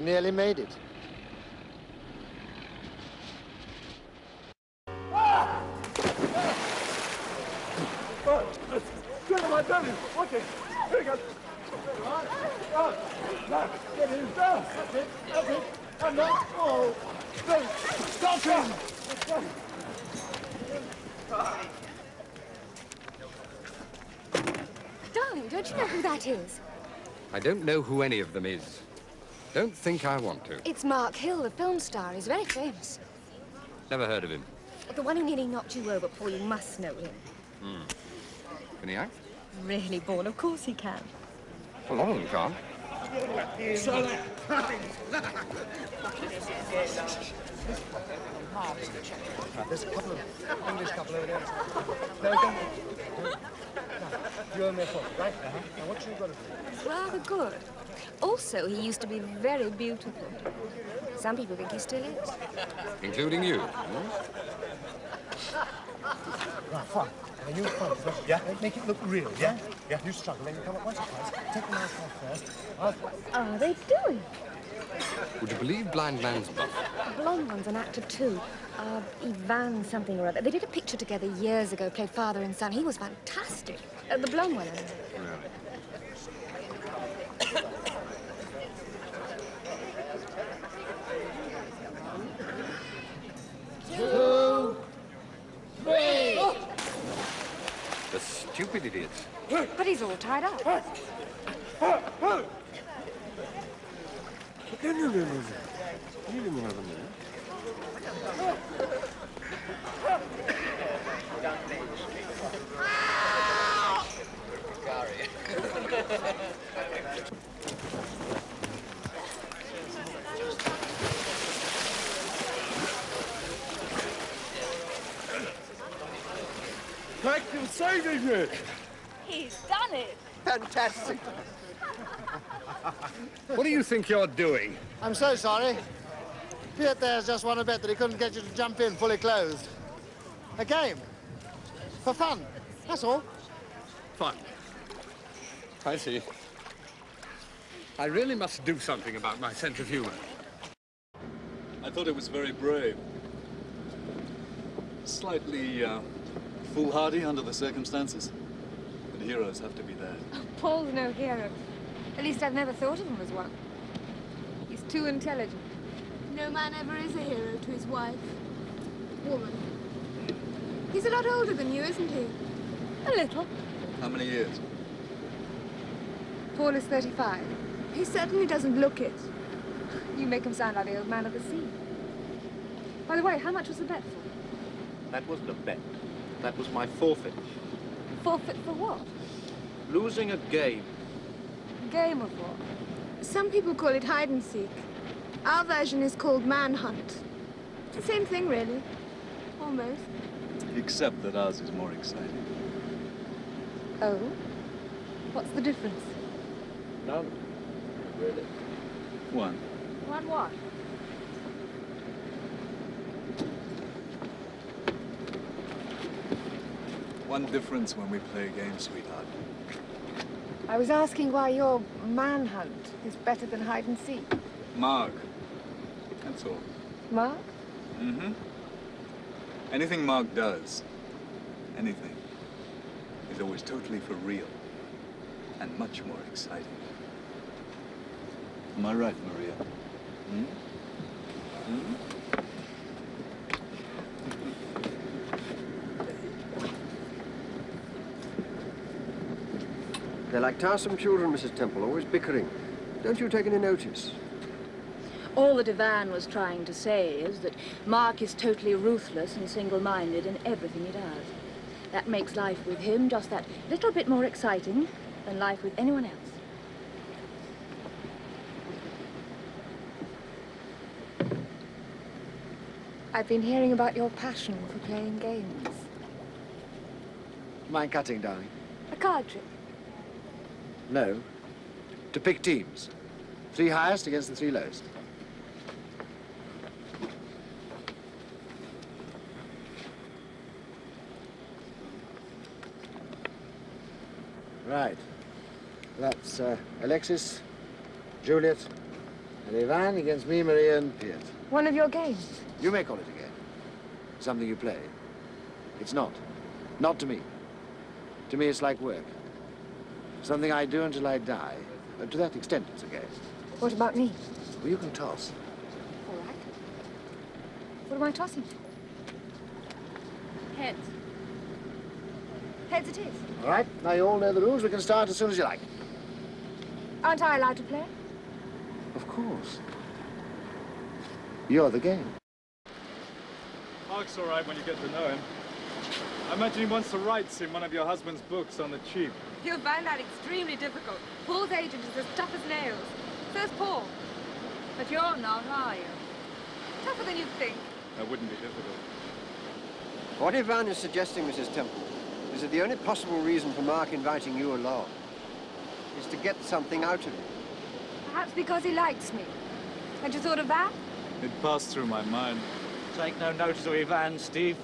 You nearly made it. Get him, I tell you. Watch it. Here he goes. Get him. That's it. That's it. And now. Oh. Stop him. Darling, don't you know who that is? I don't know who any of them is. Don't think I want to. It's Mark Hill, the film star. He's very famous. Never heard of him. The one who nearly knocked you over, Paul. You must know him. Can he act? Really, Paul? Of course he can. A lot of them can't. There's a couple of English couple over there. No, don't. You owe me a fork, right? Now, what you got to do? It's rather good. Also, he used to be very beautiful. Some people think he still is. Including you. Right, fine. Now, you front, yeah? Make it look real, yeah? Yeah. You struggle, then you come up once or twice. Take the mask off first. What are they doing? Would you believe Blind Man's buff? The blonde one's an actor, too. Ivan something or other. They did a picture together years ago, played father and son. He was fantastic. The blonde one, I mean. Really? Two, three. The stupid idiots. But he's all tied up. No. You didn't have a minute. Thank you for saving me. He's done it. Fantastic. What do you think you're doing? I'm so sorry. Piet there's just won a bet that he couldn't get you to jump in fully clothed. A game. For fun. That's all. Fun. I see. I really must do something about my sense of humor. I thought it was very brave. Slightly, foolhardy under the circumstances. But heroes have to be there. Oh, Paul's no hero. At least I've never thought of him as one. He's too intelligent. No man ever is a hero to his wife. Woman. He's a lot older than you, isn't he? A little. How many years? Paul is 35. He certainly doesn't look it. You make him sound like the old man of the sea. By the way, how much was the bet for? That wasn't a bet. That was my forfeit. Forfeit for what? Losing a game. Game of what? Some people call it hide and seek. Our version is called manhunt. It's the same thing, really. Almost. Except that ours is more exciting. Oh? What's the difference? None. Really. One. One what? One difference when we play a game, sweetheart. I was asking why your manhunt is better than hide and seek. Mark. That's all. Mark? Mm-hmm. Anything Mark does, anything, is always totally for real and much more exciting. Am I right, Maria? Hmm? Hmm? They're like tiresome children, Mrs. Temple, always bickering. Don't you take any notice? All that Ivan was trying to say is that Mark is totally ruthless and single-minded in everything he does. That makes life with him just that little bit more exciting than life with anyone else. I've been hearing about your passion for playing games. Mind cutting, darling? A card trick. No. To pick teams. 3 highest against the 3 lowest. Right. That's Alexis, Juliet, And Ivan against me, Maria, and Piet. One of your games? You may call it a game. Something you play. It's not. Not to me. To me, it's like work. Something I do until I die. To that extent, it's a game. What about me? Well, you can toss. All right. What am I tossing? Heads. Heads it is. All right, now you all know the rules. We can start as soon as you like. Aren't I allowed to play? Of course. You're the game. Mark's all right when you get to know him. I imagine he wants to write in one of your husband's books on the cheap. You'll find that extremely difficult. Paul's agent is as tough as nails. So's Paul. But you're not, are you? Tougher than you'd think. That wouldn't be difficult. What Ivan is suggesting, Mrs. Temple, is that the only possible reason for Mark inviting you along is to get something out of you. Perhaps because he likes me. Had you thought of that? It passed through my mind. Take no notice of Ivan, Steve.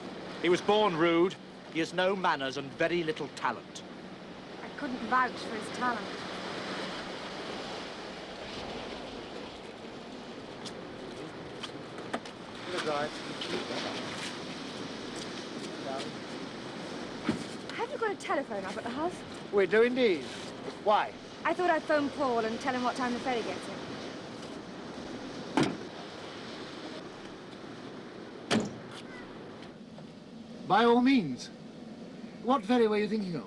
He was born rude. He has no manners and very little talent. I couldn't vouch for his talent. That's right. Have you got a telephone up at the house? We do indeed. Why? I thought I'd phone Paul and tell him what time the ferry gets in. By all means. What ferry were you thinking of?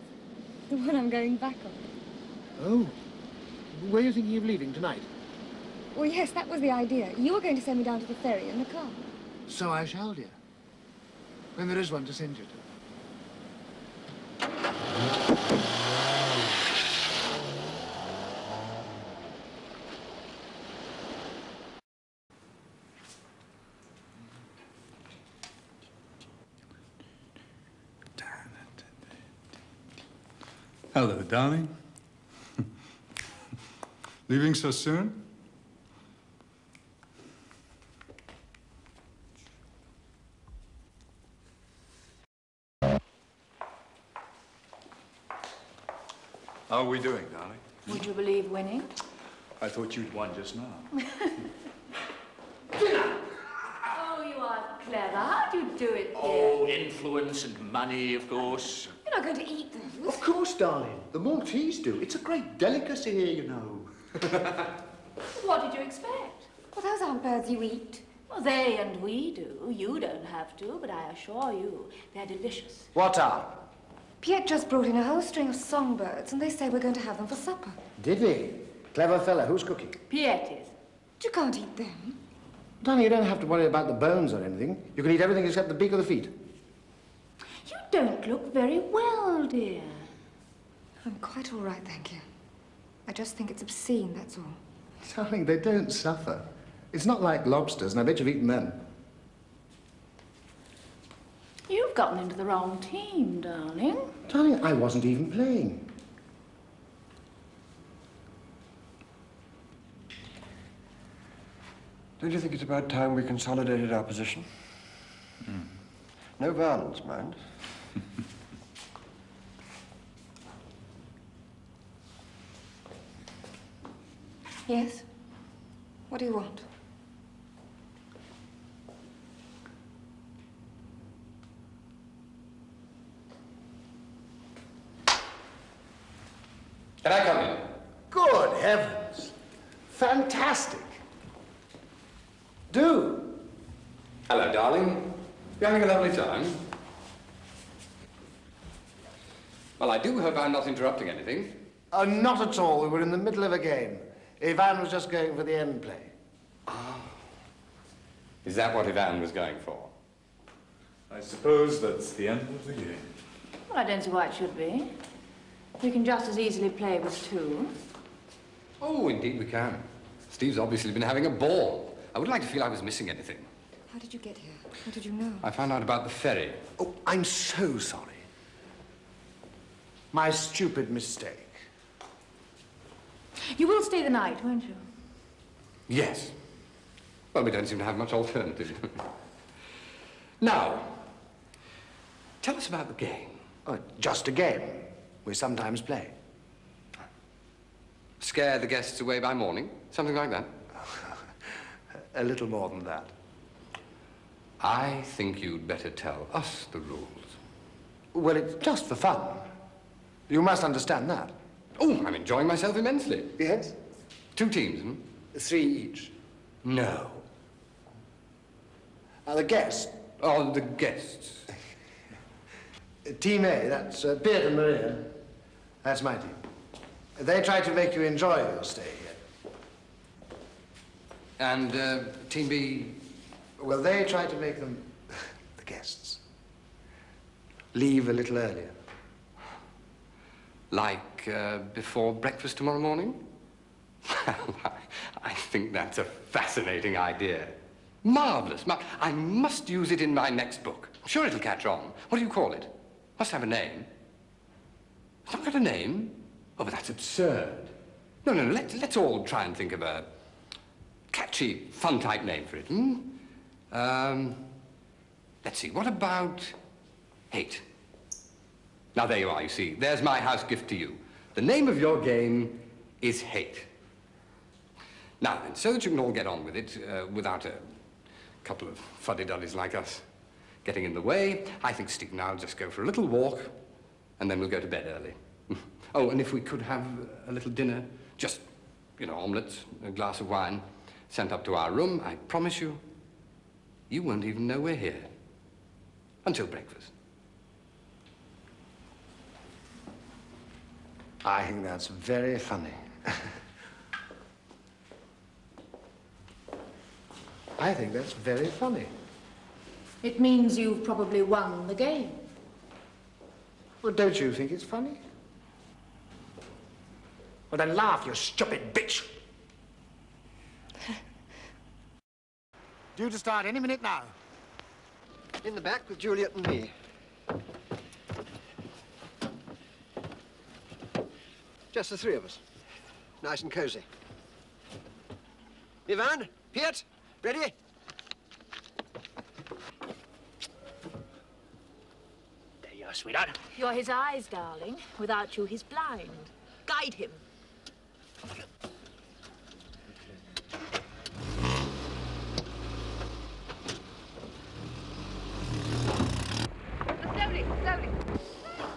The one I'm going back on. Oh. Were you thinking of leaving tonight? Well, yes, that was the idea. You were going to send me down to the ferry in the car. So I shall, dear. When there is one to send you to. Hello, darling. Leaving so soon? How are we doing, darling? Would you believe winning? I thought you'd won just now. Oh, you are clever. How do you do it, dear? Oh, influence and money, of course. You're not going to eat those. Of course, darling. The Maltese do. It's a great delicacy here, you know. What did you expect? Well, those aren't birds you eat. Well, they and we do. You don't have to, but I assure you, they're delicious. What are? Piet just brought in a whole string of songbirds, and they say we're going to have them for supper. Did he? Clever fella. Who's cooking? Piet is. But you can't eat them. Darling, you don't have to worry about the bones or anything. You can eat everything except the beak or the feet. You don't look very well, dear. I'm quite all right, thank you. I just think it's obscene, that's all. Darling, they don't suffer. It's not like lobsters, and I bet you've eaten them. You've gotten into the wrong team, darling. Darling, I wasn't even playing. Don't you think it's about time we consolidated our position? No violence, mind. Yes? What do you want? Can I come in? Good heavens. Fantastic. Do. Hello, darling. You having a lovely time? Well, I do hope I'm not interrupting anything. Not at all. We were in the middle of a game. Ivan was just going for the end play. Is that what Ivan was going for? I suppose that's the end of the game. Well, I don't see why it should be. We can just as easily play with two. Oh, indeed we can. Steve's obviously been having a ball. I would like to feel I was missing anything. How did you get here? How did you know? I found out about the ferry. Oh, I'm so sorry. My stupid mistake. You will stay the night, won't you? Yes. Well, we don't seem to have much alternative. Now, tell us about the game. Oh, just a game. We sometimes play. Scare the guests away by morning? Something like that? a little more than that. I think you'd better tell us the rules. Well, it's just for fun. You must understand that. Oh, I'm enjoying myself immensely. Yes? 2 teams, hmm? 3 each. No. The guests. Oh, the guests. Team A, that's Beard and Maria. That's my team. They try to make you enjoy your stay here. And Team B? Well, they try to make them, the guests, leave a little earlier. Like before breakfast tomorrow morning? I think that's a fascinating idea. Marvelous. I must use it in my next book. I'm sure it'll catch on. What do you call it? Must have a name. It's not got a name? Oh, but that's absurd. No, let's all try and think of a catchy, fun-type name for it, hmm? Let's see, what about hate? Now, there you are, you see. There's my house gift to you. The name of your game is hate. Now, then, so that you can all get on with it without a couple of fuddy-duddies like us getting in the way, I think Steve and I'll just go for a little walk, and then we'll go to bed early. Oh, and if we could have a little dinner, just, you know, omelettes, a glass of wine, sent up to our room, I promise you, you won't even know we're here until breakfast. I think that's very funny. I think that's very funny. It means you've probably won the game. Well, don't you think it's funny? Well, then laugh, you stupid bitch. Due to start any minute now. In the back with Juliet and me. Just the 3 of us. Nice and cozy. Ivan, Piet, ready? There you are, sweetheart. You're his eyes, darling. Without you, he's blind. Guide him. Slowly, slowly.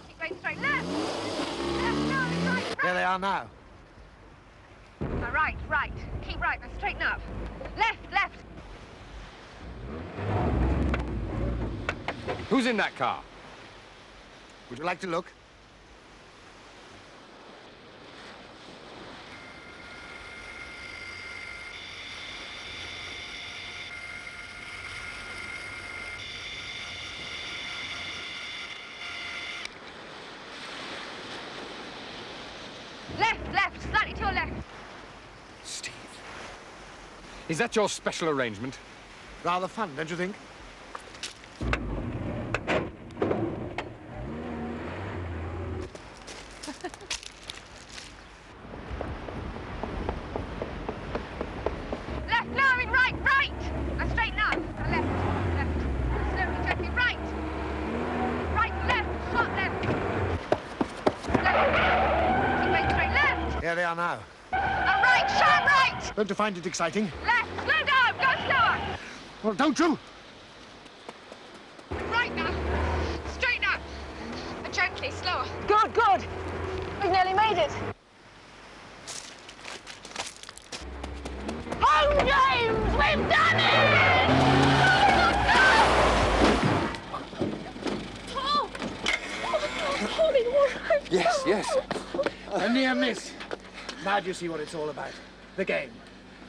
Keep going straight. Left! Left, no, right, right. There they are now. Right, right. Keep right, now straighten up. Left, left. Who's in that car? Would you like to look? Left, left, slightly to your left. Steve. Is that your special arrangement? Rather fun, don't you think? Left, lowering, right, right. Now straighten up. Now left, left. Slowly, gently, right. Right, left, sharp left. Left. Keep going straight, left. Here they are now. Now right, sharp right. Don't you find it exciting? Left, slow down, go slower. Well, don't you? Right now. Straighten up. And gently, slower. Good, good. We've nearly made it. Home, James! We've done it! Tom! Pauline, all right? Yes, yes. A near miss. Now do you see what it's all about? The game.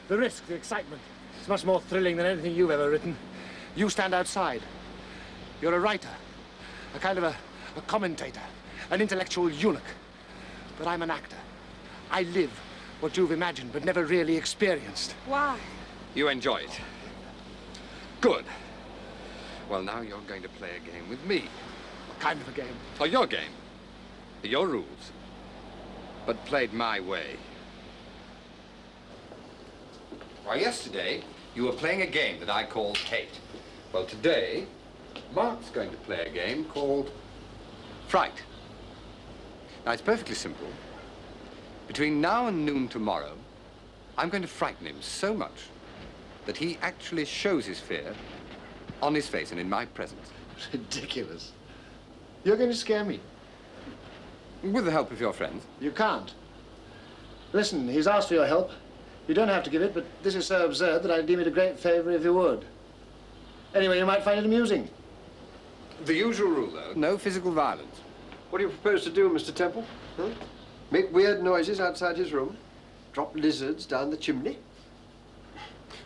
The risk, the excitement. It's much more thrilling than anything you've ever written. You stand outside. You're a writer. A kind of a commentator. An intellectual eunuch. But I'm an actor. I live what you've imagined but never really experienced. Why? You enjoy it. Good. Well, now you're going to play a game with me. What kind of a game? Oh, your game. Your rules. But played my way. Well, yesterday, you were playing a game that I called Hate. Well, today, Mark's going to play a game called Fright. Now, it's perfectly simple. Between now and noon tomorrow, I'm going to frighten him so much that he actually shows his fear on his face and in my presence. Ridiculous. You're going to scare me. With the help of your friends. You can't. Listen, he's asked for your help. You don't have to give it, but this is so absurd that I'd deem it a great favor if you would. Anyway, you might find it amusing. The usual rule, though, no physical violence. What do you propose to do, Mr. Temple? Huh? Make weird noises outside his room? Drop lizards down the chimney?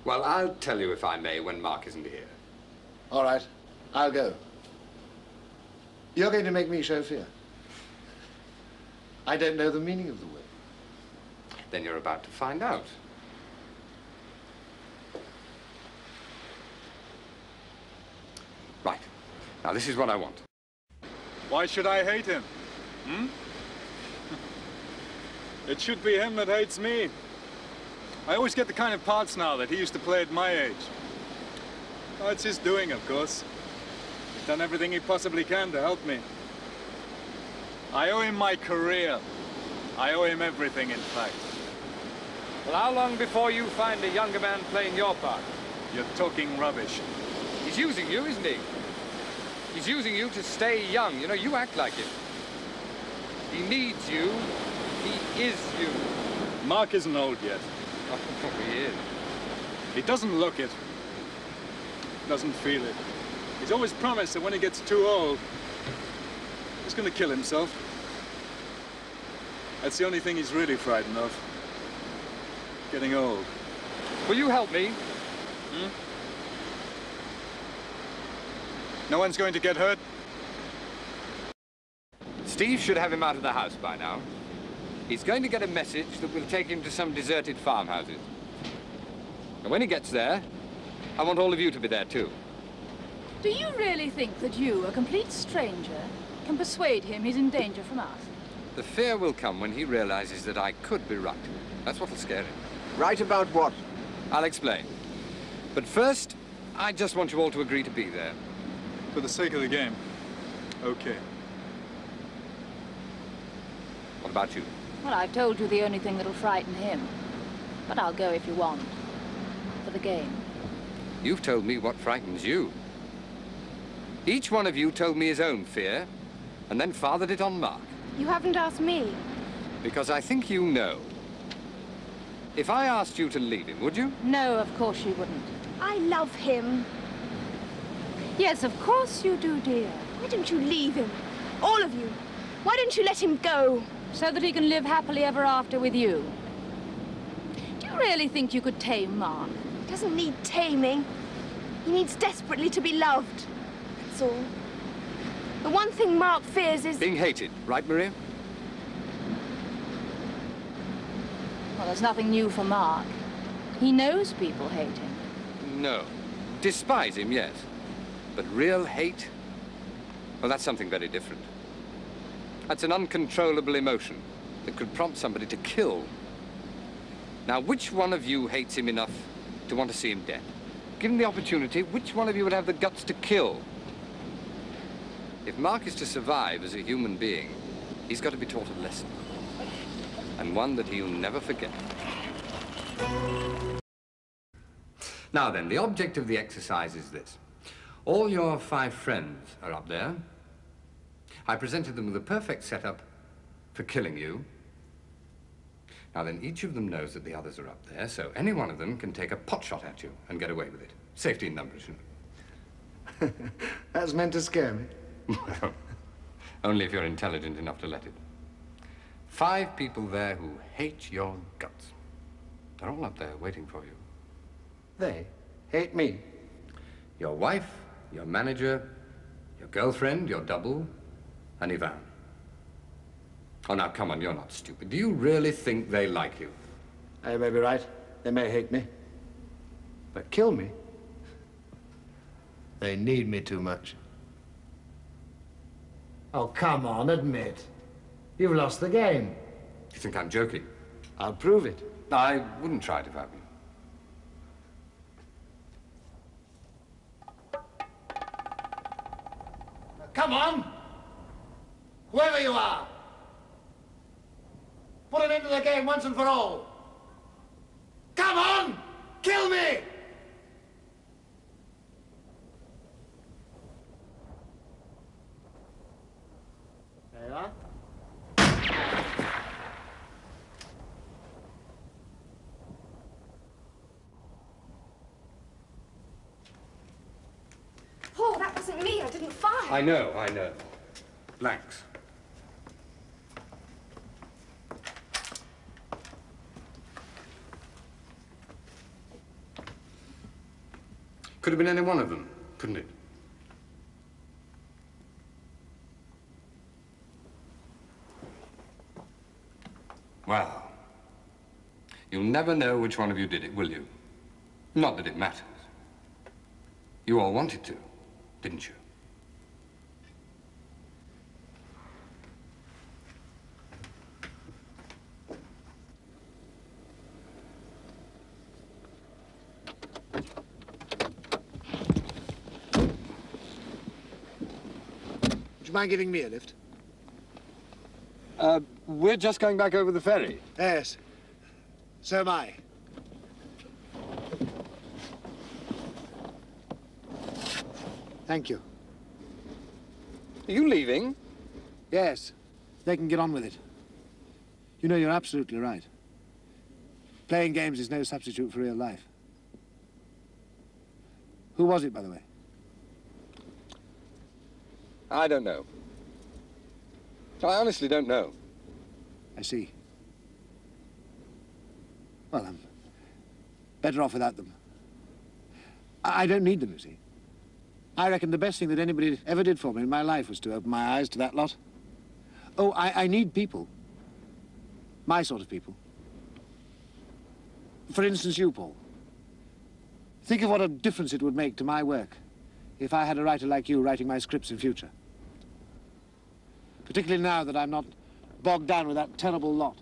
Well, I'll tell you, if I may, when Mark isn't here. All right, I'll go. You're going to make me show fear. I don't know the meaning of the word. Then you're about to find out. Right. Now, this is what I want. Why should I hate him? Hmm? It should be him that hates me. I always get the kind of parts now that he used to play at my age. Oh, it's his doing, of course. He's done everything he possibly can to help me. I owe him my career. I owe him everything, in fact. Well, how long before you find a younger man playing your part? You're talking rubbish. He's using you, isn't he? He's using you to stay young. You know, you act like it. He needs you. He is you. Mark isn't old yet. Oh, he is. He doesn't look it. Doesn't feel it. He's always promised that when he gets too old, he's going to kill himself. That's the only thing he's really frightened of. Getting old. Will you help me? Hmm? No one's going to get hurt? Steve should have him out of the house by now. He's going to get a message that will take him to some deserted farmhouses. And when he gets there, I want all of you to be there too. Do you really think that you, a complete stranger, can persuade him he's in danger from us? The fear will come when he realizes that I could be right. That's what'll scare him. Right about what? I'll explain. But first, I just want you all to agree to be there. For the sake of the game. Okay. What about you? Well, I've told you the only thing that'll frighten him. But I'll go if you want. For the game. You've told me what frightens you. Each one of you told me his own fear, and then fathered it on Mark. You haven't asked me. Because I think you know. If I asked you to leave him, would you? No, of course you wouldn't. I love him. Yes, of course you do, dear. Why don't you leave him? All of you. Why don't you let him go? So that he can live happily ever after with you. Do you really think you could tame Mark? He doesn't need taming. He needs desperately to be loved. That's all. The one thing Mark fears is... being hated, right, Maria? Well, there's nothing new for Mark. He knows people hate him. No. Despise him, yes. But real hate? Well, that's something very different. That's an uncontrollable emotion that could prompt somebody to kill. Now, which one of you hates him enough to want to see him dead? Given the opportunity, which one of you would have the guts to kill? If Mark is to survive as a human being, he's got to be taught a lesson. And one that he'll never forget. Now then, the object of the exercise is this. All your 5 friends are up there. I presented them with a perfect setup for killing you. Now then, each of them knows that the others are up there, so any one of them can take a pot shot at you and get away with it. Safety in numbers, you know. That's meant to scare me. Well, only if you're intelligent enough to let it. 5 people there who hate your guts. They're all up there waiting for you. They hate me. Your wife, your manager, your girlfriend, your double, and Ivan. Oh, now, come on, you're not stupid. Do you really think they like you? You may be right. They may hate me. But kill me? They need me too much. Oh, come on, admit. You've lost the game. You think I'm joking? I'll prove it. I wouldn't try it if I were you. Come on! Whoever you are! Put an end to the game once and for all! Come on! Kill me! I know, I know. Blanks. Could have been any one of them, couldn't it? Well, you'll never know which one of you did it, will you? Not that it matters. You all wanted to, didn't you? Would you mind giving me a lift? We're just going back over the ferry. Yes. So am I. Thank you. Are you leaving? Yes. They can get on with it. You know, you're absolutely right. Playing games is no substitute for real life. Who was it, by the way? I don't know. I honestly don't know. I see. Well, I'm better off without them. I don't need them, you see. I reckon the best thing that anybody ever did for me in my life was to open my eyes to that lot. Oh, I need people. My sort of people. For instance, you, Paul. Think of what a difference it would make to my work if I had a writer like you writing my scripts in future. Particularly now that I'm not bogged down with that terrible lot.